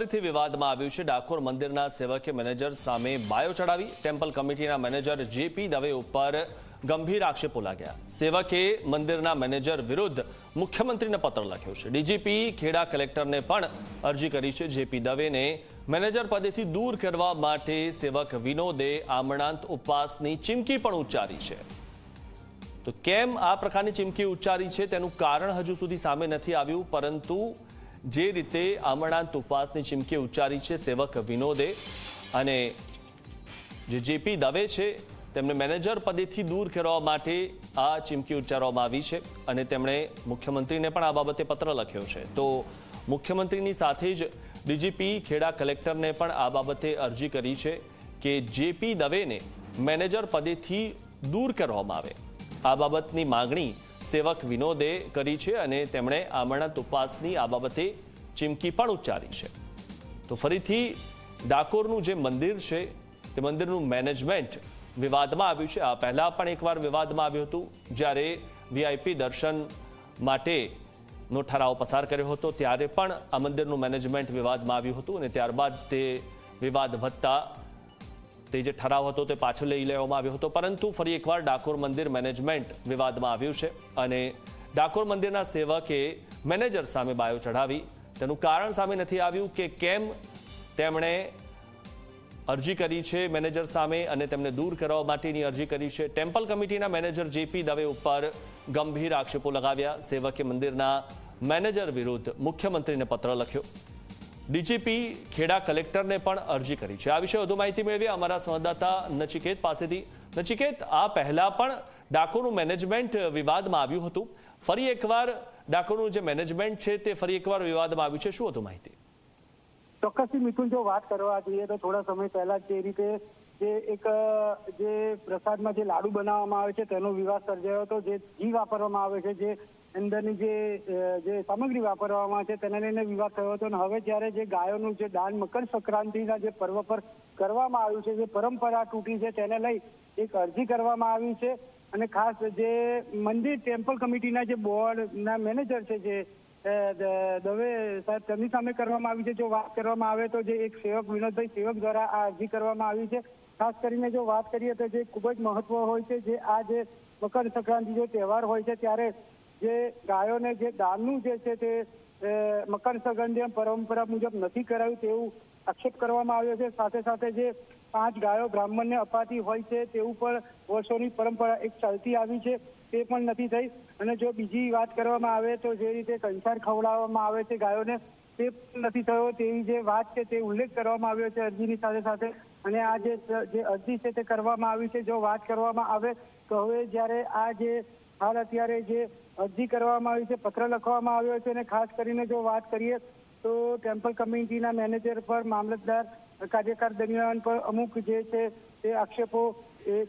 ફરીથી વિવાદમાં આવ્યું છે। ડાકોર મંદિરના સેવકે મેનેજર સામે બાયો ચડાવી। ટેમ્પલ કમિટીના મેનેજર જેપી દવે ઉપર ગંભીર આક્ષેપો લાગ્યા। સેવકે મંદિરના મેનેજર વિરુદ્ધ મુખ્યમંત્રીને પત્ર લખ્યો છે। ડીજીપી ખેડા કલેક્ટરને પણ અરજી કરી છે। જેપી દવેને મેનેજર પદેથી દૂર કરવા માટે સેવક વિનોદે આમરણાંત ઉપવાસની ચીમકી પણ ઉચ્ચારી છે। તો કેમ આ પ્રકારની ચીમકી ઉચ્ચારી છે તેનું કારણ હજુ સુધી સામે નથી આવ્યું, પરંતુ જે રીતે આમરણાંત ઉપવાસની ચીમકી ઉચ્ચારી છે સેવક વિનોદે અને જે જેપી દવે છે તેમને મેનેજર પદેથી દૂર કરવા માટે આ ચીમકી ઉચ્ચારવામાં આવી છે અને તેમણે મુખ્યમંત્રીને પણ આ બાબતે પત્ર લખ્યો છે। તો મુખ્યમંત્રીની સાથે જ ડીજીપી ખેડા કલેક્ટરને પણ આ બાબતે અરજી કરી છે કે જેપી દવેને મેનેજર પદેથી દૂર કરવામાં આવે। આ બાબતની માગણી સેવક વિનોદે કરી છે અને તેમણે આમરણાંત ઉપવાસની આ બાબતે ચીમકી પણ ઉચ્ચારી છે। તો ફરીથી ડાકોરનું જે મંદિર છે તે મંદિરનું મેનેજમેન્ટ વિવાદમાં આવ્યું છે। આ પહેલા પણ એકવાર વિવાદમાં આવ્યું હતું, જ્યારે વીઆઈપી દર્શન માટેનો ઠરાવ પસાર કર્યો હતો ત્યારે પણ આ મંદિરનું મેનેજમેન્ટ વિવાદમાં આવ્યું હતું અને ત્યારબાદ તે વિવાદ વધતા તે જે ઠરાવ હતો તે પાછો લઈ લેવામાં આવ્યો હતો। પરંતુ ફરી એકવાર ડાકોર મંદિર મેનેજમેન્ટ વિવાદમાં આવ્યું છે અને ડાકોર મંદિરના સેવકે મેનેજર સામે બાયો ચઢાવી। તેનું કારણ સામે નથી આવ્યું કે કેમ તેમણે અરજી કરી છે મેનેજર સામે અને તેમને દૂર કરવા માટેની અરજી કરી છે। ટેમ્પલ કમિટીના મેનેજર જેપી દવે ઉપર ગંભીર આક્ષેપો લગાવ્યા। સેવકે મંદિરના મેનેજર વિરુદ્ધ મુખ્યમંત્રીને પત્ર લખ્યો। ડીજીપી ખેડા કલેક્ટરને પણ અરજી કરી છે। આ વિશે વધુ માહિતી મેળવી અમારા સંવાદદાતા નચિકેત પાસેથી। નચિકેત, આ પહેલા પણ ડાકોરનું મેનેજમેન્ટ વિવાદમાં આવ્યું હતું, ફરી એકવાર ડાકોરનું જે મેનેજમેન્ટ છે તે ફરી એકવાર વિવાદમાં આવ્યું છે, શું વધુ માહિતી? ચોક્કસથી મિથુન, જો વાત કરવા જઈએ તો થોડા સમય પહેલા જે રીતે જે પ્રસાદમાં જે લાડુ બનાવવામાં આવે છે તેનો વિવાદ સર્જાયો હતો। જે ઘી વાપરવામાં આવે છે, જે અંદરની જે સામગ્રી વાપરવામાં આવે છે તેને લઈને વિવાદ થયો હતો અને હવે જ્યારે જે ગાયોનું જે દાન મકર સંક્રાંતિના જે પર્વ પર કરવામાં આવ્યું છે, જે પરંપરા તૂટી છે તેને લઈ એક અરજી કરવામાં આવી છે અને ખાસ જે મંદિર ટેમ્પલ કમિટીના જે બોર્ડના મેનેજર છે જે દવે સાહેબ તેમની સામે કરવામાં આવી છે। જો વાત કરવામાં આવે તો જે એક સેવક વિનોદભાઈ સેવક દ્વારા આ અરજી કરવામાં આવી છે। ખાસ કરીને જો વાત કરીએ તો જે ખૂબ જ મહત્વ હોય છે, જે આ જે મકર સંક્રાંતિ જે તહેવાર હોય છે ત્યારે જે ગાયોને જે દાનનું જે છે તે મકર સંક્રાંતિ પરંપરા મુજબ નથી કરાયું તેવું આક્ષેપ કરવામાં આવ્યો છે। સાથે સાથે જે 5 ગાયો બ્રાહ્મણને અપાતી હોય છે તેવું પણ વર્ષોની પરંપરા એક ચાલતી આવી છે, તે પણ નથી થઈ। અને જો બીજી વાત કરવામાં આવે તો જે રીતે કંસાર ખવડાવવામાં આવે છે ગાયોને તે પણ નથી થયો તેવી જે વાત છે તે ઉલ્લેખ કરવામાં આવ્યો છે અરજીની સાથે સાથે। અને આ જે અરજી છે તે કરવામાં આવી છે। જો વાત કરવામાં આવે તો હવે જ્યારે આ જે હાલ અત્યારે જે અરજી કરવામાં આવી છે, પત્ર લખવામાં આવ્યો છે અને ખાસ કરીને જો વાત કરીએ તો ટેમ્પલ કમિટીના મેનેજર પર મામલતદાર કાર્યકાળ દરમિયાન પર અમુક જે છે તે આક્ષેપો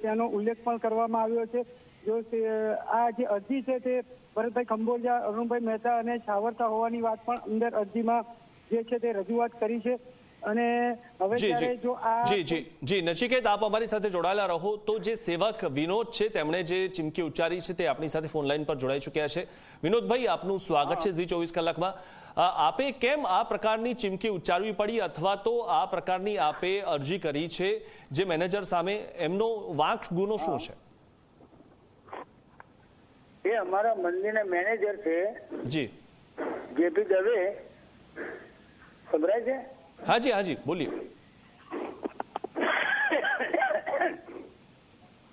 તેનો ઉલ્લેખ પણ કરવામાં આવ્યો છે। જો આ જે અરજી છે તે ભરતભાઈ ખંભોલિયા, અરુણભાઈ મહેતા અને છાવરતા હોવાની વાત પણ અંદર અરજીમાં જે છે તે રજૂઆત કરી છે। અને હવે જો જી નચિકેત, આપ અમારી સાથે જોડાયેલા રહો। તો જે સેવક વિનોદ છે તેમણે જે ચીમકી ઉચ્ચારી છે તે આપણી સાથે ફોન લાઈન પર જોડાઈ ચૂક્યા છે। વિનોદભાઈ, આપનું સ્વાગત છે ઝી 24 કલાકમાં। આપે કેમ આ પ્રકારની ચીમકી ઉચ્ચારવી પડી અથવા તો આ પ્રકારની આપે અરજી કરી છે જે મેનેજર સામે, એમનો વાંક ગુનો શું છે? એ અમારા મંદિરના મેનેજર છે જી જેપી દવે, સંભળાય છે? હાજી હાજી, બોલીએ।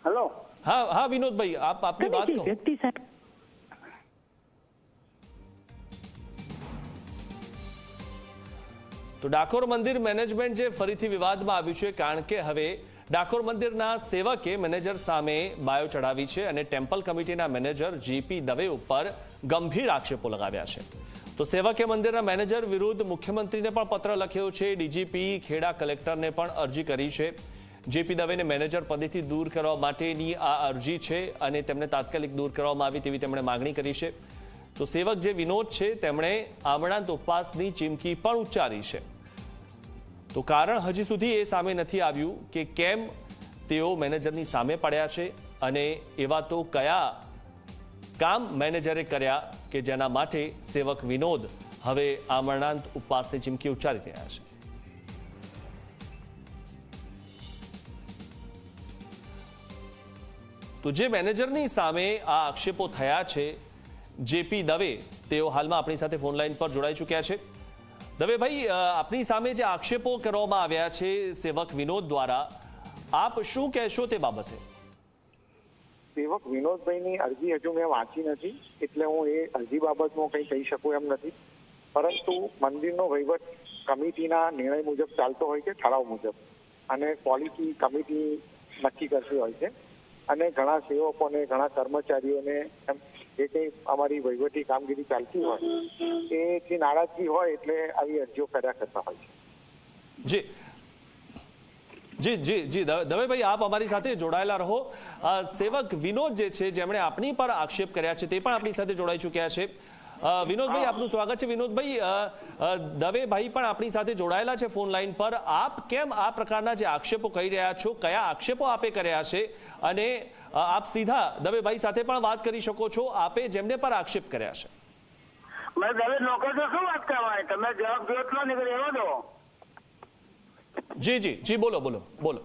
હેલો। હા હા વિનોદભાઈ, આપ આપની વાત કહો। તો ડાકોર મંદિર મેનેજમેન્ટ જે ફરીથી વિવાદમાં આવ્યું છે કારણ કે હવે ડાકોર મંદિરના સેવકે મેનેજર સામે બાયો ચડાવી છે અને ટેમ્પલ કમિટીના મેનેજર જેપી દવે ઉપર ગંભીર આક્ષેપો લગાવ્યા છે। તો સેવકે મંદિરના મેનેજર વિરુદ્ધ મુખ્યમંત્રીને પણ પત્ર લખ્યો છે। ડીજીપી ખેડા કલેક્ટરને પણ અરજી કરી છે। જેપી દવેને મેનેજર પદેથી દૂર કરવા માટેની આ અરજી છે અને તેમને તાત્કાલિક દૂર કરવામાં આવે તેવી તેમણે માગણી કરી છે। તો સેવક જે વિનોદ છે તેમણે આમરણાંત ઉપવાસની ચીમકી પણ ઉચ્ચારી છે। તો કારણ હજી સુધી એ સામે નથી આવ્યું કે કેમ તેઓ મેનેજરની સામે પડ્યા છે અને એવા તો કયા કામ મેનેજરે કર્યા કે જેના માટે સેવક વિનોદ હવે આ મરણાંત ઉપવાસની ચીમકી ઉચ્ચારી રહ્યા છે. તો જે મેનેજરની સામે આ આક્ષેપો થયા છે, જેપી દવે, તેઓ હાલમાં આપણી સાથે ફોન લાઈન પર જોડાઈ ચૂક્યા છે. દવેભાઈ, આપની સામે જે આક્ષેપો કરવામાં આવ્યા છે સેવક વિનોદ દ્વારા, આપ શું કહેશો તે બાબતે? સેવક વિનોદભાઈની અરજી હજુ મેં વાંચી નથી, એટલે હું એ અરજી બાબતમાં કંઈ કહી શકું એમ નથી. પરંતુ મંદિરનો વહીવટ કમિટીના નિર્ણય મુજબ ચાલતો હોય છે, ઠરાવ મુજબ, અને પોલિસી કમિટી નક્કી કરતી હોય છે. અને ઘણા સેવકોને, ઘણા કર્મચારીઓને જે કંઈ અમારી વહીવટી કામગીરી ચાલતી હોય એથી નારાજગી હોય એટલે આવી અરજીઓ કર્યા કરતા હોય છે. જી જી જી દવેભાઈ, આપ અમારી સાથે જોડાયેલા રહો. સેવક વિનોદ જે છે, જેમણે આપની પર આક્ષેપ કર્યા છે, તે પણ આપણી સાથે જોડાઈ ચૂક્યા છે. વિનોદભાઈ, આપનું સ્વાગત છે. વિનોદભાઈ, દવેભાઈ પણ આપણી સાથે જોડાયેલા છે ફોન લાઈન પર. આપ કેમ આ પ્રકારના જે આક્ષેપો કહી રહ્યા છો, કયા આક્ષેપો આપે કર્યા છે? અને આપ સીધા દવેભાઈ સાથે પણ વાત કરી શકો છો, આપે જેમને પર આક્ષેપ કર્યા છે. મેં દવે નોકર તો શું વાત કરવાની, તમે જવાબ દો એટલો નીકળે એવો દો. જી જી જી, બોલો બોલો બોલો.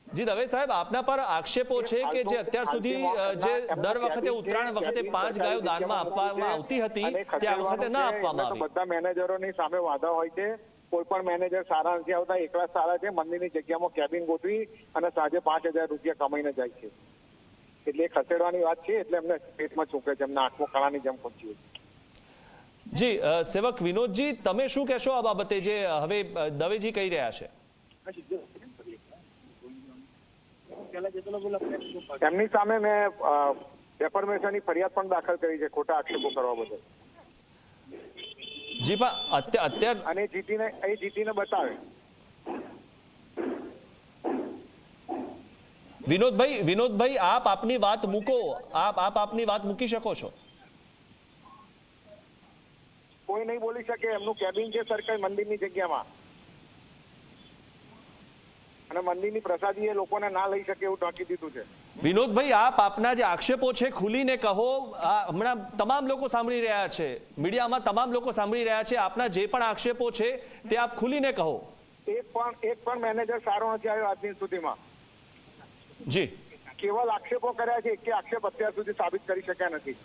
જી દવે સાહેબ, આપના પર આક્ષેપો છે કે જે અત્યાર સુધી જે દર વખતે ઉત્તરાયણ વખતે 5 ગાયો દાનમાં આપવામાં આવતી હતી, તે આ વખતે ના આપવામાં આવી. બધા મેનેજરોની સામે વાદા હોય છે. કોઈ પણ મેનેજર સારા નથી આવતા, એકલા સારા છે. મંદિરની જગ્યામાં કેબિન ગોઠવી અને સાંજે 5,000 રૂપિયા કમાઈને જાય છે. એટલે ખસેડવાની વાત છે, એટલે એમને પેટમાં ચોકે છે, એમને આંખમાં કળાની જેમ પહોંચ્યું. જી સેવક વિનોદજી, તમે શું કહેશો આ બાબતે જે હવે દવેજી કહી રહ્યા છે? એમની સામે મેં ડેફર્મેશનની ફરિયાદ પણ દાખલ કરી છે, ખોટા આક્ષેપો કરવા બદલ. જી પણ અત્યારે અને જીતીને બતાવે. વિનોદભાઈ, આપ આપની વાત મૂકો. આપ આપની વાત મૂકી શકો છો. કોઈ નહીં બોલી શકે. એમનું કેબિન છે સરકારી મંદિરની જગ્યામાં, અને મંદિરની પ્રસાદી એ લોકોને ના લઈ શકે એવું ટાંકી દીધું છે. વિનોદભાઈ, આપ આપના જે આક્ષેપો છે ખુલીને કહો. હમણાં તમામ લોકો સાંભળી રહ્યા છે, મીડિયામાં તમામ લોકો સાંભળી રહ્યા છે. આપના જે પણ આક્ષેપો છે તે આપ ખુલીને કહો. એક પણ મેનેજર સારો નથી આવ્યો આજની સુધીમાં. જી, કેવલ આક્ષેપો કર્યા છે, એક આક્ષેપ અત્યાર સુધી સાબિત કરી શક્યા નથી.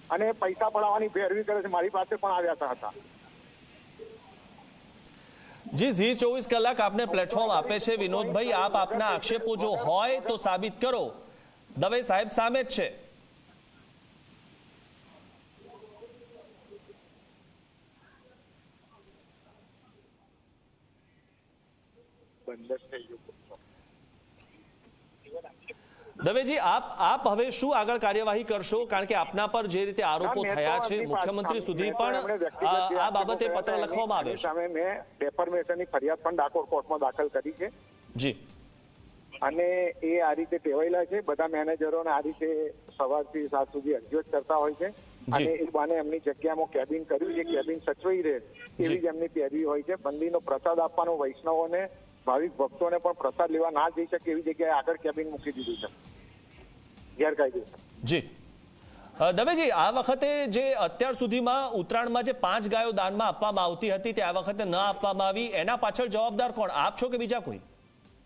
અને પૈસા પડાવવાની ભેરવી કરે છે. મારી પાસે પણ આવ્યા હતા. જી, ઝી 24 કલાક આપને પ્લેટફોર્મ આપે છે. વિનોદભાઈ, આપ આપના આક્ષેપો જો હોય તો સાબિત કરો. દવે સાહેબ સામે જ છે. દવેજી, આપ હવે શું આગળ કાર્યવાહી કરશો? કારણ કે આપના પર જે રીતે આરોપો થયા છે, મુખ્યમંત્રી સુધી પણ આ બાબતે પત્ર લખવામાં આવ્યો છે. સામે મેં ડેફર્મેશનની ફરિયાદ પણ ડાકોર કોર્ટમાં દાખલ કરી છે. જી, અને એ આ રીતે ટેવાયેલા છે. બધા મેનેજરોને આ રીતે સવારથી 7 સુધી અરજીઓ કરતા હોય છે. અને એ બાને એમની જગ્યામાં કેબિન કર્યું છે, કેબિન સચવાઈ રહે એવી જ એમની પહેરવી હોય છે. મંદિરનો પ્રસાદ આપવાનો વૈષ્ણવોને, ભાવિક ભક્તોને પણ પ્રસાદ લેવા ના જઈ શકે એવી જગ્યાએ આગળ કેબિન મૂકી દીધું છે, ગેરકાયદેસર. જી દવેજી, આ વખતે જે અત્યાર સુધીમાં ઉત્તરાયણમાં જે 5 ગાયો દાનમાં આપવામાં આવતી હતી, તે આ વખતે ન આપવામાં આવી, એના પાછળ જવાબદાર કોણ, આપ છો કે બીજા કોઈ?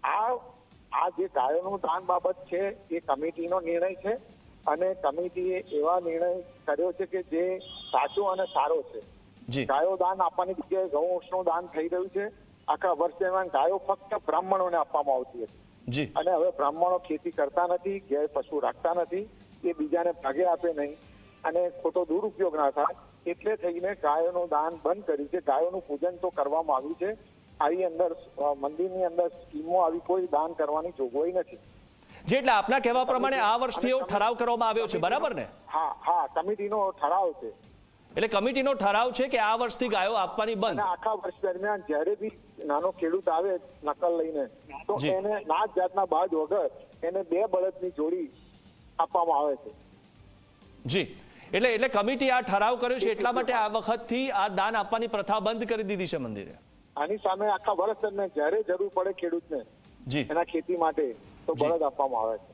આ જે ગાયોનું દાન બાબત છે એ કમિટીનો નિર્ણય છે. અને કમિટીએ એવા નિર્ણય કર્યો છે કે જે સાચો અને સારો છે. ગાયો દાન આપવાની જગ્યાએ ગૌવંશનું દાન થઈ રહ્યું છે. આખા વર્ષ દરમિયાન ગાયો ફક્ત બ્રાહ્મણોને આપવામાં આવતી હતી, અને હવે બ્રાહ્મણો ખેતી કરતા નથી, ઘેર પશુ રાખતા નથી, એ બીજાને ભાગે આપે નહીં, અને ખોટો દુરુપયોગ ના થાય એટલે થઈને ગાયોનું દાન બંધ કર્યું છે. ગાયોનું પૂજન તો કરવામાં આવ્યું છે. આવી અંદર મંદિરની અંદર સ્કીમો આવી કોઈ દાન કરવાની જોગવાઈ નથી. જે એટલે આપના કહેવા પ્રમાણે આ વર્ષથી એવો ઠરાવ કરવામાં આવ્યો છે, બરાબર ને? હા, કમિટીનો ઠરાવ છે. એટલે કમિટીનો ઠરાવ છે કે આ વર્ષથી ગાયો આપવાની બંધ. આખા વર્ષ દરમિયાન જ્યારે બી નાનો ખેડૂત આવે નકલ લઈને, તો એને નાત જાતના બાદ વગર એને 2 બળદની જોડી આપવામાં આવે છે. જી, એટલે કમિટી આ ઠરાવ કર્યો છે એટલા માટે આ વખતથી આ દાન આપવાની પ્રથા બંધ કરી દીધી છે મંદિરે. આની સામે આખા વર્ષ દરમિયાન જ્યારે જરૂર પડે ખેડૂતને એના ખેતી માટે, તો બળદ આપવામાં આવે છે.